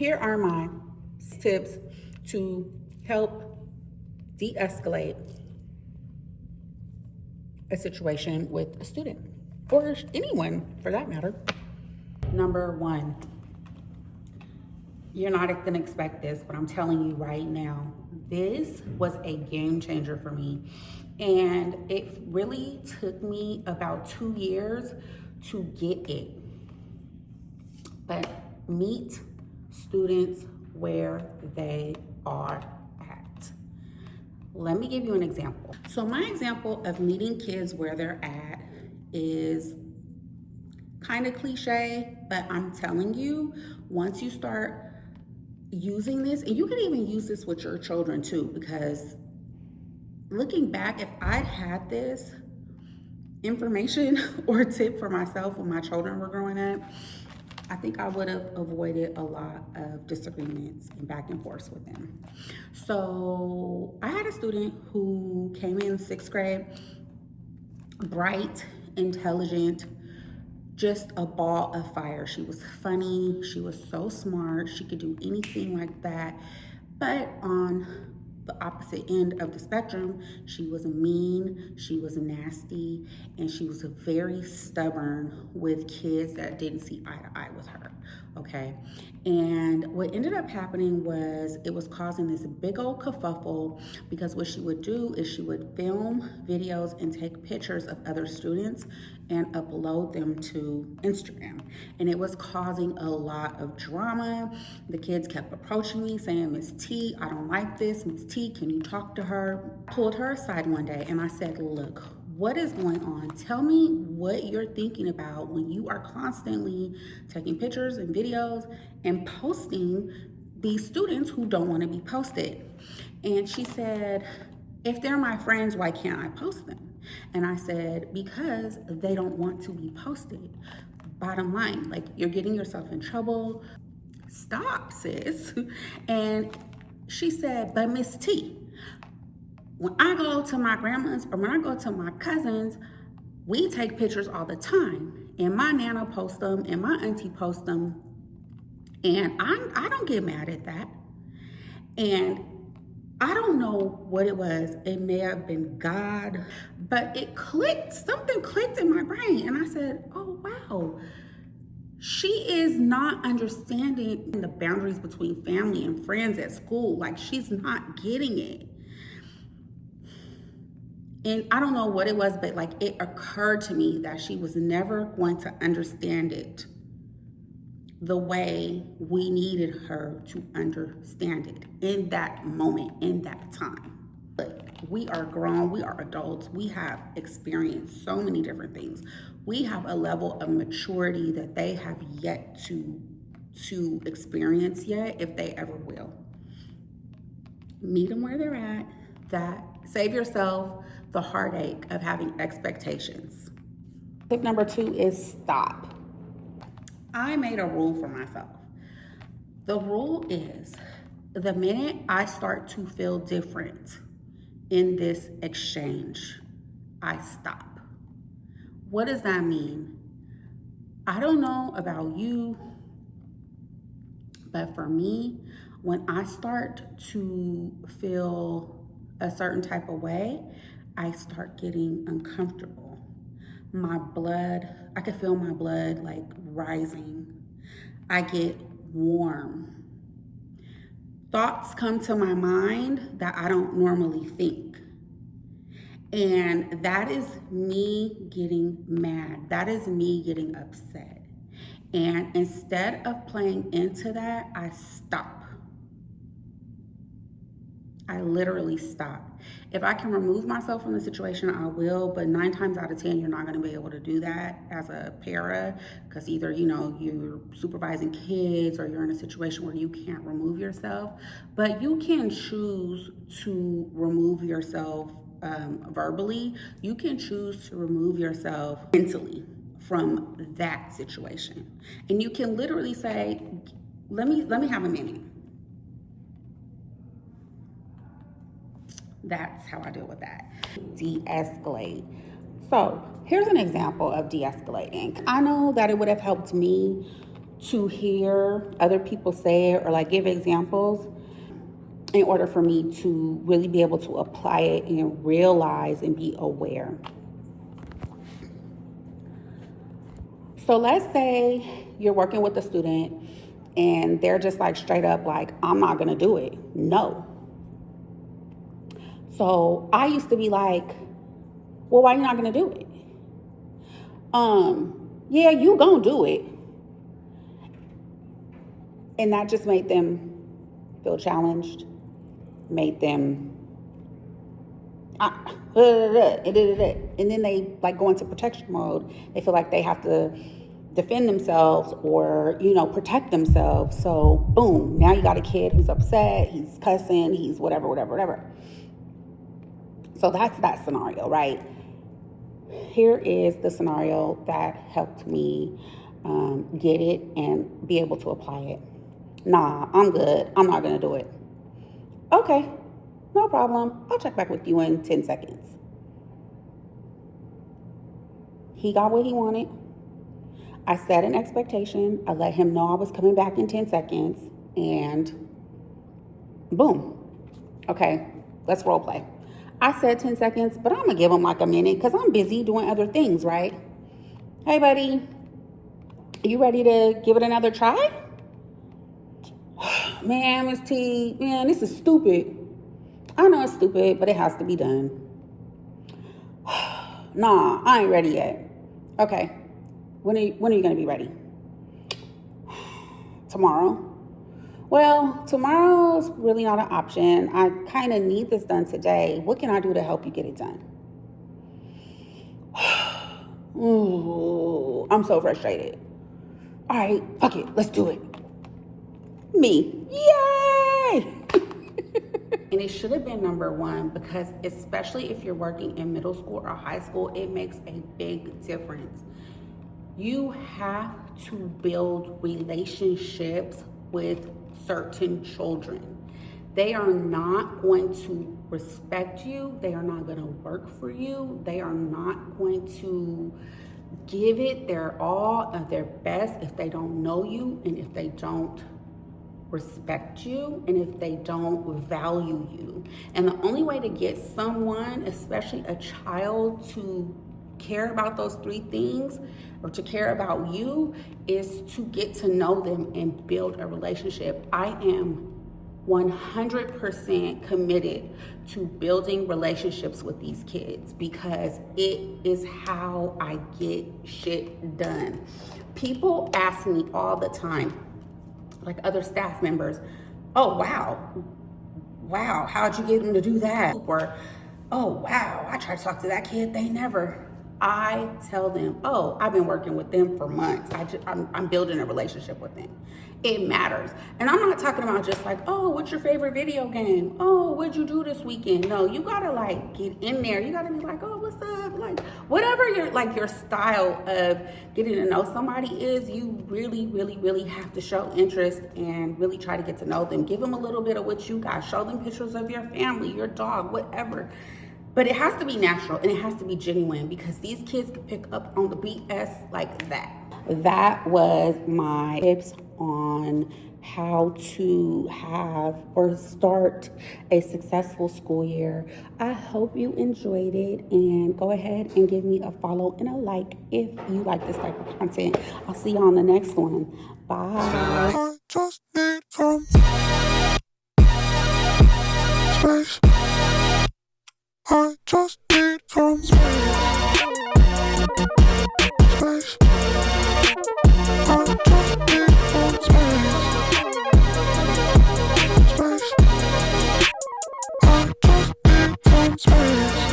Here are my tips to help de-escalate a situation with a student or anyone for that matter. Number one, you're not going to expect this, but I'm telling you right now, this was a game changer for me. And it really took me about 2 years to get it. But meet students where they are at. Let me give you an example. So my example of meeting kids where they're at is kind of cliche, but I'm telling you, once you start using this, and you can even use this with your children too, because looking back, if I'd had this information or tip for myself when my children were growing up, I think I would have avoided a lot of disagreements and back and forth with them. So I had a student who came in 6th grade, bright, intelligent, just a ball of fire. She was funny, she was so smart, she could do anything like that. But on the opposite end of the spectrum, she was mean, she was nasty, and she was very stubborn with kids that didn't see eye to eye with her, okay? And what ended up happening was it was causing this big old kerfuffle, because what she would do is she would film videos and take pictures of other students and upload them to Instagram. And it was causing a lot of drama. The kids kept approaching me saying, "Miss T, I don't like this. Miss T, can you talk to her?" Pulled her aside one day and I said, "Look, what is going on? Tell me what you're thinking about when you are constantly taking pictures and videos and posting these students who don't want to be posted." And she said, "If they're my friends, why can't I post them?" And I said, "Because they don't want to be posted. Bottom line, like, you're getting yourself in trouble. Stop, sis." And she said, "But Miss T, when I go to my grandma's or when I go to my cousins, we take pictures all the time. And my nana posts them and my auntie posts them. And I don't get mad at that." And I don't know what it was. It may have been God, but it clicked. Something clicked in my brain. And I said, "Oh, wow. She is not understanding the boundaries between family and friends at school. Like, she's not getting it." And I don't know what it was, but like, it occurred to me that she was never going to understand it the way we needed her to understand it in that moment, in that time. But we are grown, we are adults, we have experienced so many different things. We have a level of maturity that they have yet to experience yet, if they ever will. Meet them where they're at. That save yourself the heartache of having expectations. Tip number 2 is stop. I made a rule for myself. The rule is, the minute I start to feel different in this exchange, I stop. What does that mean? I don't know about you, but for me, when I start to feel a certain type of way, I start getting uncomfortable. My blood, I could feel my blood like rising. I get warm. Thoughts come to my mind that I don't normally think. And that is me getting mad. That is me getting upset. And instead of playing into that, I stop. I literally stop. If I can remove myself from the situation, I will, but 9 times out of 10, you're not gonna be able to do that as a para, because either, you're supervising kids or you're in a situation where you can't remove yourself, but you can choose to remove yourself verbally. You can choose to remove yourself mentally from that situation. And you can literally say, let me have a minute. That's how I deal with that. De-escalate. So here's an example of de-escalating. I know that it would have helped me to hear other people say it or like give examples in order for me to really be able to apply it and realize and be aware. So let's say you're working with a student and they're just like straight up like, I'm not gonna do it. No. So I used to be like, well, why are you not gonna do it? Yeah, you gonna do it. And that just made them feel challenged, made them, and then they like go into protection mode. They feel like they have to defend themselves or, protect themselves. So boom, now you got a kid who's upset, he's cussing, he's whatever. So that's that scenario, right? Here is the scenario that helped me get it and be able to apply it. Nah, I'm good. I'm not going to do it. Okay, no problem. I'll check back with you in 10 seconds. He got what he wanted. I set an expectation. I let him know I was coming back in 10 seconds. And boom. Okay, let's role play. I said 10 seconds, but I'm going to give him like a minute because I'm busy doing other things, right? Hey, buddy, you ready to give it another try? Man, Miss T, man, this is stupid. I know it's stupid, but it has to be done. Nah, I ain't ready yet. Okay, when are you going to be ready? Tomorrow. Well, tomorrow's really not an option. I kind of need this done today. What can I do to help you get it done? Ooh, I'm so frustrated. All right, fuck it, let's do it. Me, yay! And it should have been number one because especially if you're working in middle school or high school, it makes a big difference. You have to build relationships with certain children. They are not going to respect you. They are not going to work for you. They are not going to give it their all of their best if they don't know you and if they don't respect you and if they don't value you. And the only way to get someone, especially a child, to care about those three things or to care about you is to get to know them and build a relationship. I am 100% committed to building relationships with these kids because it is how I get shit done. People ask me all the time, like other staff members, oh, wow, how'd you get them to do that? Or, oh, wow, I tried to talk to that kid, they never. I tell them, oh, I've been working with them for months. I'm building a relationship with them. It matters. And I'm not talking about just like, oh, what's your favorite video game? Oh, what'd you do this weekend? No, you gotta like get in there. You gotta be like, oh, what's up? Like whatever your style of getting to know somebody is, you really have to show interest and really try to get to know them. Give them a little bit of what you got. Show them pictures of your family, your dog, whatever. But it has to be natural and it has to be genuine because these kids can pick up on the BS like that. That was my tips on how to have or start a successful school year. I hope you enjoyed it and go ahead and give me a follow and a like if you like this type of content. I'll see you on the next one. Bye. I just need some space. I just need some space. I just need some space. I just need some space.